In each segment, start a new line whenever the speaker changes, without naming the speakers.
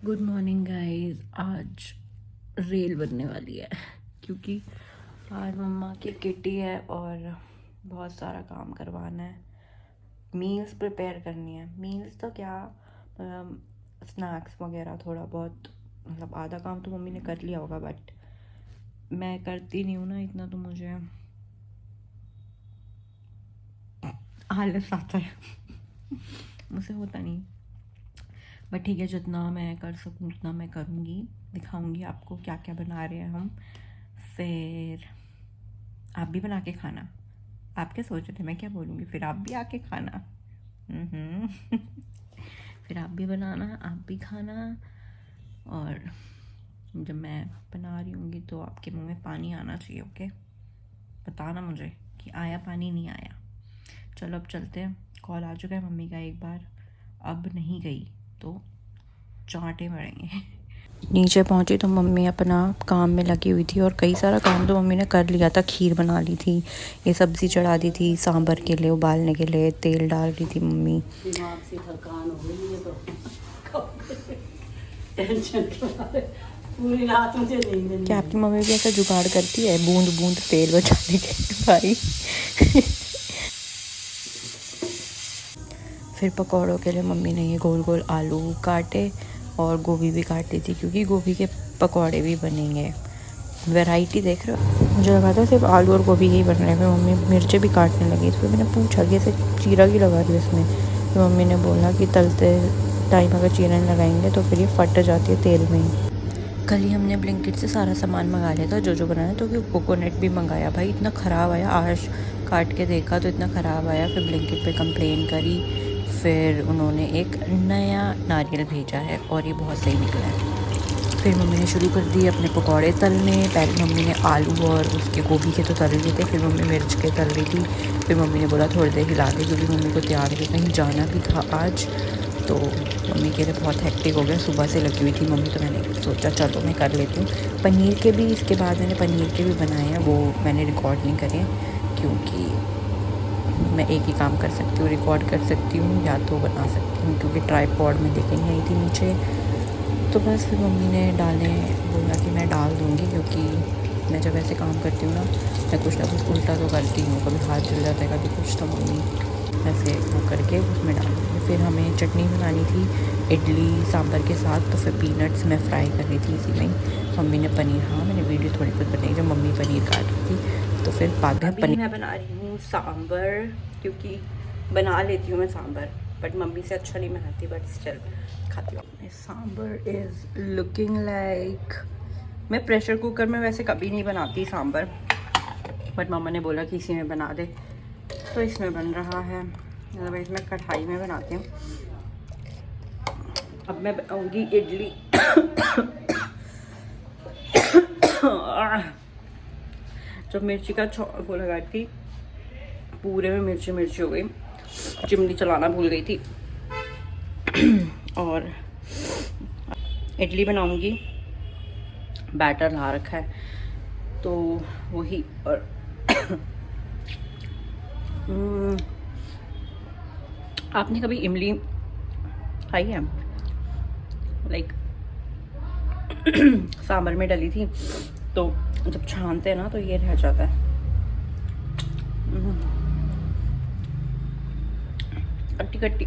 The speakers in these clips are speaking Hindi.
Good morning guys. आज रील बनने वाली है क्योंकि आज मम्मा की किटी है और बहुत सारा काम करवाना है। मील्स प्रिपेयर करनी है। मील्स तो क्या, स्नैक्स वगैरह थोड़ा बहुत, मतलब आधा काम तो मम्मी ने कर लिया होगा, बट मैं करती नहीं हूँ ना इतना, तो मुझे आलस आता है मुझसे होता नहीं। बट ठीक है, जितना मैं कर सकूँ उतना मैं करूँगी, दिखाऊँगी आपको क्या क्या बना रहे हैं हम। फिर आप भी बना के खाना। आप क्या सोच रहे थे मैं क्या बोलूँगी, फिर आप भी आके खाना। फिर आप भी बनाना, आप भी खाना। और जब मैं बना रही होंगी तो आपके मुंह में पानी आना चाहिए। ओके, बताना मुझे कि आया पानी, नहीं आया। चलो अब चलते हैं। कॉल आ चुका है मम्मी का एक बार, अब नहीं गई तो चांटे पड़ेंगे। नीचे पहुंची तो मम्मी अपना काम में लगी हुई थी और कई सारा काम तो मम्मी ने कर लिया था। खीर बना ली थी, ये सब्ज़ी चढ़ा दी थी, सांभर के लिए उबालने के लिए तेल डाल रही थी मम्मी।
दिमाग से थकान हो गई है तो टेंशन पूरी रात मुझे नींद नहीं।
क्या आपकी मम्मी भी ऐसा जुगाड़ करती है, बूंद बूंद तेल बचाने के भाई? फिर पकौड़ों के लिए मम्मी ने ये गोल गोल आलू काटे और गोभी भी काट दी थी, क्योंकि गोभी के पकौड़े भी बनेंगे। वैरायटी देख रहे हो, मुझे लगा था सिर्फ आलू और गोभी ही बन रहे हैं। फिर मम्मी मिर्चें भी काटने लगी, तो फिर मैंने पूछा कि ऐसे चीरा क्यों लगा दी इसमें। फिर मम्मी ने बोला कि तलते टाइम अगर चीरा नहीं लगाएंगे तो फिर ये फट जाती है तेल में ही। कल ही हमने ब्लिंकिट से सारा सामान मंगा लिया था जो बनाया, तो कि कोकोनट भी मंगाया। भाई इतना ख़राब आया, आज काट के देखा तो इतना ख़राब आया। फिर ब्लिंकिट पे कंप्लेन करी, फिर उन्होंने एक नया नारियल भेजा है और ये बहुत सही निकला है। फिर मम्मी ने शुरू कर दिए अपने पकौड़े तलने। पहले मम्मी ने आलू और उसके गोभी के तो तल लिए थे, फिर मम्मी मिर्च के तल रही थी। फिर मम्मी ने बोला थोड़ी देर हिला दे, क्योंकि मम्मी को तैयार होकर कहीं जाना भी था आज। तो मम्मी के लिए बहुत हेक्टिक हो गया, सुबह से लगी हुई थी मम्मी, तो मैंने सोचा चलो मैं कर लेती हूँ। पनीर के भी इसके बाद मैंने पनीर के भी बनाए हैं, वो मैंने रिकॉर्ड नहीं करे क्योंकि मैं एक ही काम कर सकती हूँ, रिकॉर्ड कर सकती हूँ या तो बना सकती हूँ, क्योंकि ट्राईपॉड में देखे नहीं आई थी नीचे। तो बस फिर मम्मी ने डाले, बोला कि मैं डाल दूँगी, क्योंकि मैं जब ऐसे काम करती हूँ ना, मैं कुछ ना कुछ उल्टा तो करती हूँ, कभी हाथ जल जाता है कभी कुछ, तो मम्मी ऐसे वो करके उसमें डाल दूँगी। फिर हमें चटनी बनानी थी इडली सांभर के साथ, तो फिर पीनट्स मैं फ्राई कर रही थी इसी में ही। मम्मी ने पनीर, हाँ मैंने वीडियो थोड़ी बहुत बनाई जब मम्मी पनीर काट रही थी। तो फिर बाद में पनीर मैं बना रही हूँ सांभर, क्योंकि बना लेती हूँ मैं सांभर, बट मम्मी से अच्छा नहीं बनाती, बट स्टिल खाती हूँ। सांभर इज़ लुकिंग लाइक, मैं प्रेशर कुकर में वैसे कभी नहीं बनाती सांभर, बट मम्मा ने बोला कि इसी में बना दे, तो इसमें बन रहा है। अदरवाइज़ मैं कढ़ाई में बनाती हूँ। अब मैं बनाऊँगी इडली। जब मिर्ची का वो लगाई थी, पूरे में मिर्ची मिर्ची हो गई, चिमनी चलाना भूल गई थी। और इडली बनाऊंगी, बैटर ला रखा है तो वही। और आपने कभी इमली खाई है? लाइक सांभर में डली थी, तो जब छानते हैं ना तो ये रह जाता है। खट्टी खट्टी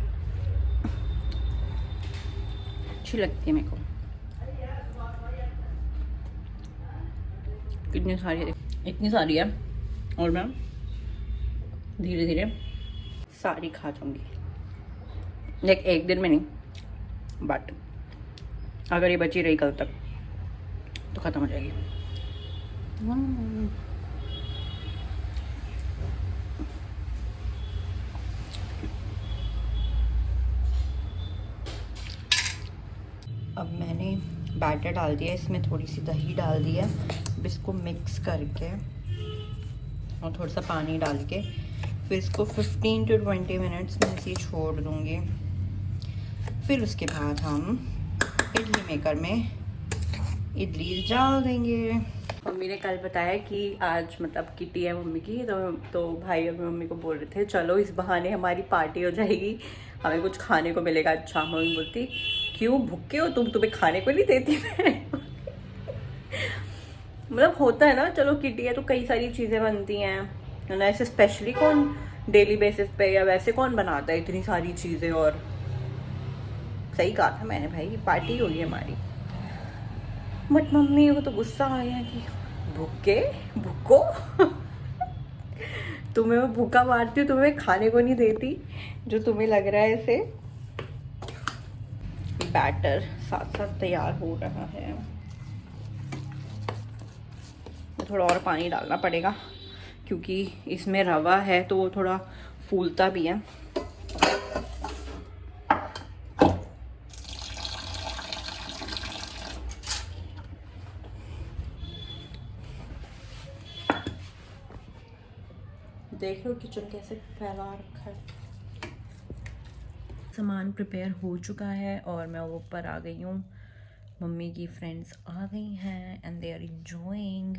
अच्छी लगती है मेरे को। कितनी सारी है, इतनी सारी है, और मैं धीरे धीरे सारी खा जाऊंगी, लाइक एक दिन में नहीं, बट अगर ये बची रही कल तक तो ख़त्म हो जाएगी। अब मैंने बैटर डाल दिया, इसमें थोड़ी सी दही डाल दी है। अब इसको मिक्स करके और थोड़ा सा पानी डाल के फिर इसको 15 to 20 मिनट्स में ऐसे ही छोड़ दूँगी। फिर उसके बाद हम इडली मेकर में इडली डाल देंगे। मम्मी ने कल बताया कि आज मतलब किटी है मम्मी की, तो भाई अभी मम्मी को बोल रहे थे चलो इस बहाने हमारी पार्टी हो जाएगी, हमें कुछ खाने को मिलेगा। अच्छा, मम्मी बोलती क्यों भूखे हो तुम, तुम्हें खाने को नहीं देती मैं? मतलब होता है ना, चलो किटी है तो कई सारी चीज़ें बनती हैं ना, ऐसे स्पेशली कौन डेली बेसिस पे या वैसे कौन बनाता है इतनी सारी चीज़ें। और सही कहा था मैंने भाई, पार्टी होगी हमारी। बट मम्मी को तो गुस्सा आ गया कि भूखे भूखो तुम्हें मैं भूखा मारती हूँ, तुम्हें खाने को नहीं देती, जो तुम्हें लग रहा है ऐसे। बैटर साथ साथ तैयार हो रहा है, थोड़ा और पानी डालना पड़ेगा क्योंकि इसमें रवा है तो वो थोड़ा फूलता भी है। देख लो किचन कैसे फैला रखा है। सामान प्रिपेयर हो चुका है और मैं ऊपर आ गई हूँ। मम्मी की फ्रेंड्स आ गई हैं एंड दे आर एंजॉयिंग।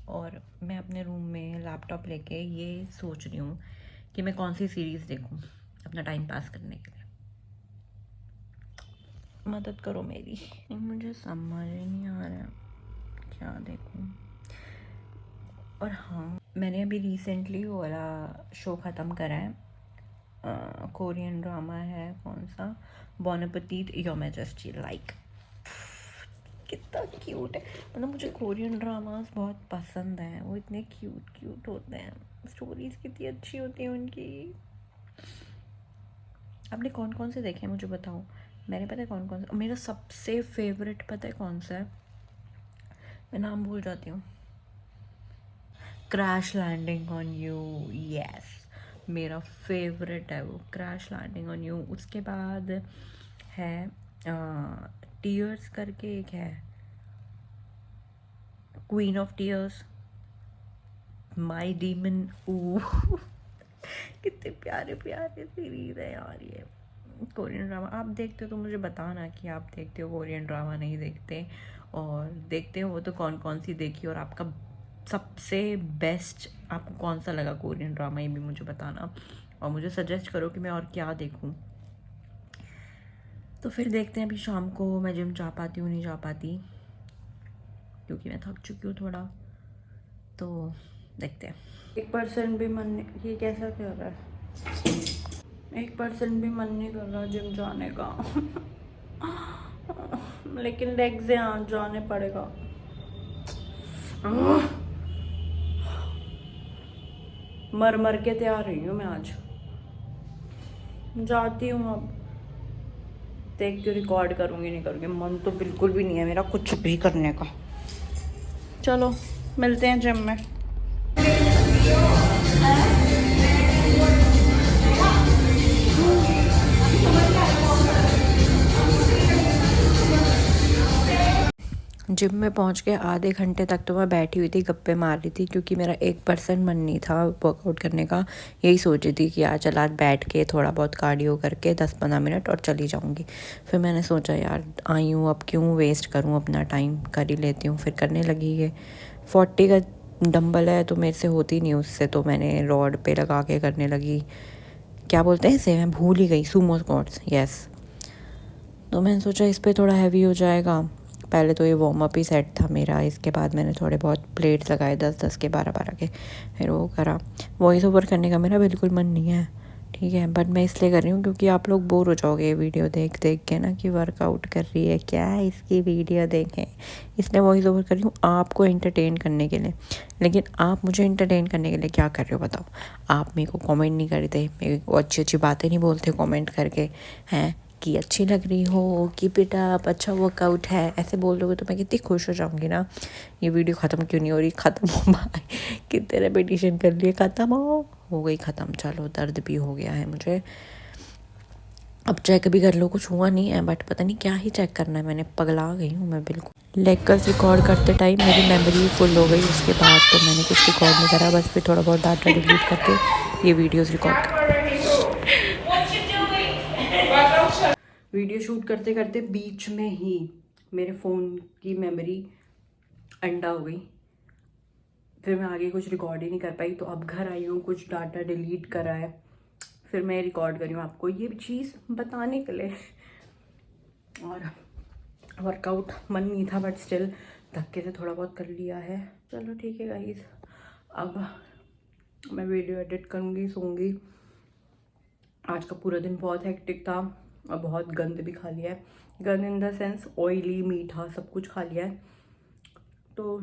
और मैं अपने रूम में लैपटॉप लेके ये सोच रही हूँ कि मैं कौन सी सीरीज़ देखूँ अपना टाइम पास करने के लिए। मदद करो मेरी, मुझे समझ ही नहीं आ रहा क्या देखूँ। और हाँ, मैंने अभी रिसेंटली वो वाला शो ख़त्म करा है, कोरियन ड्रामा है, कौन सा, बॉन एपेटिट योर मैजेस्टी। लाइक कितना क्यूट है, मतलब मुझे कोरियन ड्रामास बहुत पसंद हैं, वो इतने क्यूट क्यूट होते हैं, स्टोरीज कितनी अच्छी होती हैं उनकी। आपने कौन कौन से देखे हैं मुझे बताओ, मैंने पता है कौन कौन सा। मेरा सबसे फेवरेट पता है कौन सा है, मैं नाम भूल जाती हूँ। Crash landing on you, yes मेरा फेवरेट है वो, क्रैश लैंडिंग ऑन यू। उसके बाद है टीयर्स करके एक है, queen of tears, my demon. कितने प्यारे प्यारे सीरीज है यार ये कोरियन ड्रामा। आप देखते हो तो मुझे बताना कि आप देखते हो कोरियन ड्रामा, नहीं देखते, और देखते हो तो कौन कौन सी देखी, और आपका सबसे बेस्ट आपको कौन सा लगा कोरियन ड्रामा, ये भी मुझे बताना। और मुझे सजेस्ट करो कि मैं और क्या देखूं। तो फिर देखते हैं, अभी शाम को मैं जिम जा पाती हूँ नहीं जा पाती, क्योंकि मैं थक चुकी हूँ थोड़ा, तो देखते हैं। 1% भी मन नहीं, ये कैसा कर रहा है, 1% भी मन नहीं कर रहा जिम जाने का। लेकिन लेग से जाने पड़ेगा। मर मर के तैयार रही हूँ मैं आज, जाती हूँ अब, देखती हूँ रिकॉर्ड करूँगी नहीं करूँगी, मन तो बिल्कुल भी नहीं है मेरा कुछ भी करने का। चलो मिलते हैं जिम में। जिम में पहुंच के आधे घंटे तक तो मैं बैठी हुई थी, गप्पे मार रही थी, क्योंकि मेरा 1% मन नहीं था वर्कआउट करने का। यही सोची थी कि यार चल आज बैठ के थोड़ा बहुत कार्डियो करके 10-15 मिनट और चली जाऊंगी। फिर मैंने सोचा यार आई हूँ अब क्यों वेस्ट करूँ अपना टाइम, कर ही लेती हूँ। फिर करने लगी। ये 40 का डंबल है तो मेरे से होती नहीं उससे, तो मैंने रॉड पे लगा के करने लगी। क्या बोलते हैं इसे, मैं भूल ही गई, सूमो स्क्वाट्स, यस। तो मैंने सोचा इस पर थोड़ा हैवी हो जाएगा। पहले तो ये वार्म अप ही सेट था मेरा, इसके बाद मैंने थोड़े बहुत प्लेट्स लगाए 10-10 के, 12-12 के, फिर वो करा। वॉइस ओवर करने का मेरा बिल्कुल मन नहीं है, ठीक है, बट मैं इसलिए कर रही हूँ क्योंकि आप लोग बोर हो जाओगे वीडियो देख देख के ना, कि वर्कआउट कर रही है क्या है इसकी वीडियो देखें, इसलिए वॉइस ओवर कर रही हूँ आपको एंटरटेन करने के लिए। लेकिन आप मुझे एंटरटेन करने के लिए क्या कर रहे हो बताओ। आप मेरे को कमेंट नहीं करते, मेरे को अच्छी अच्छी बातें नहीं बोलते कमेंट करके, हैं कि अच्छी लग रही हो, कि बेटा आप अच्छा वर्कआउट है, ऐसे बोल दोगे तो मैं कितनी खुश हो जाऊंगी ना। ये वीडियो ख़त्म क्यों नहीं हो रही, ख़त्म हो भाई, कितने रेपिटेशन कर लिए, ख़त्म हो गई ख़त्म। चलो दर्द भी हो गया है मुझे, अब चेक भी कर लो, कुछ हुआ नहीं है, बट पता नहीं क्या ही चेक करना है, मैंने पगला गई हूँ मैं बिल्कुल। लेग कर्ल्स रिकॉर्ड करते टाइम मेरी मेमोरी फुल हो गई, उसके बाद तो मैंने कुछ रिकॉर्ड नहीं करा, बस फिर थोड़ा बहुत डाटा डिलीट करके ये वीडियोज़ रिकॉर्ड कर। वीडियो शूट करते करते बीच में ही मेरे फ़ोन की मेमोरी अंडा हो गई, फिर मैं आगे कुछ रिकॉर्ड ही नहीं कर पाई। तो अब घर आई हूँ, कुछ डाटा डिलीट करा है, फिर मैं रिकॉर्ड करी हूँ आपको ये चीज़ बताने के लिए और वर्कआउट मन नहीं था बट स्टिल धक्के से थोड़ा बहुत कर लिया है। चलो ठीक है गाइस, अब मैं वीडियो एडिट करूँगी, सोऊंगी। आज का पूरा दिन बहुत हेक्टिक था और बहुत गंद भी खा लिया है। गंद इन द सेंस ऑयली, मीठा सब कुछ खा लिया है। तो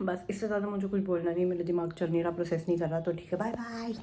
बस इससे ज़्यादा मुझे कुछ बोलना नहीं, मेरा दिमाग चल नहीं रहा, प्रोसेस नहीं कर रहा। तो ठीक है, बाय बाय।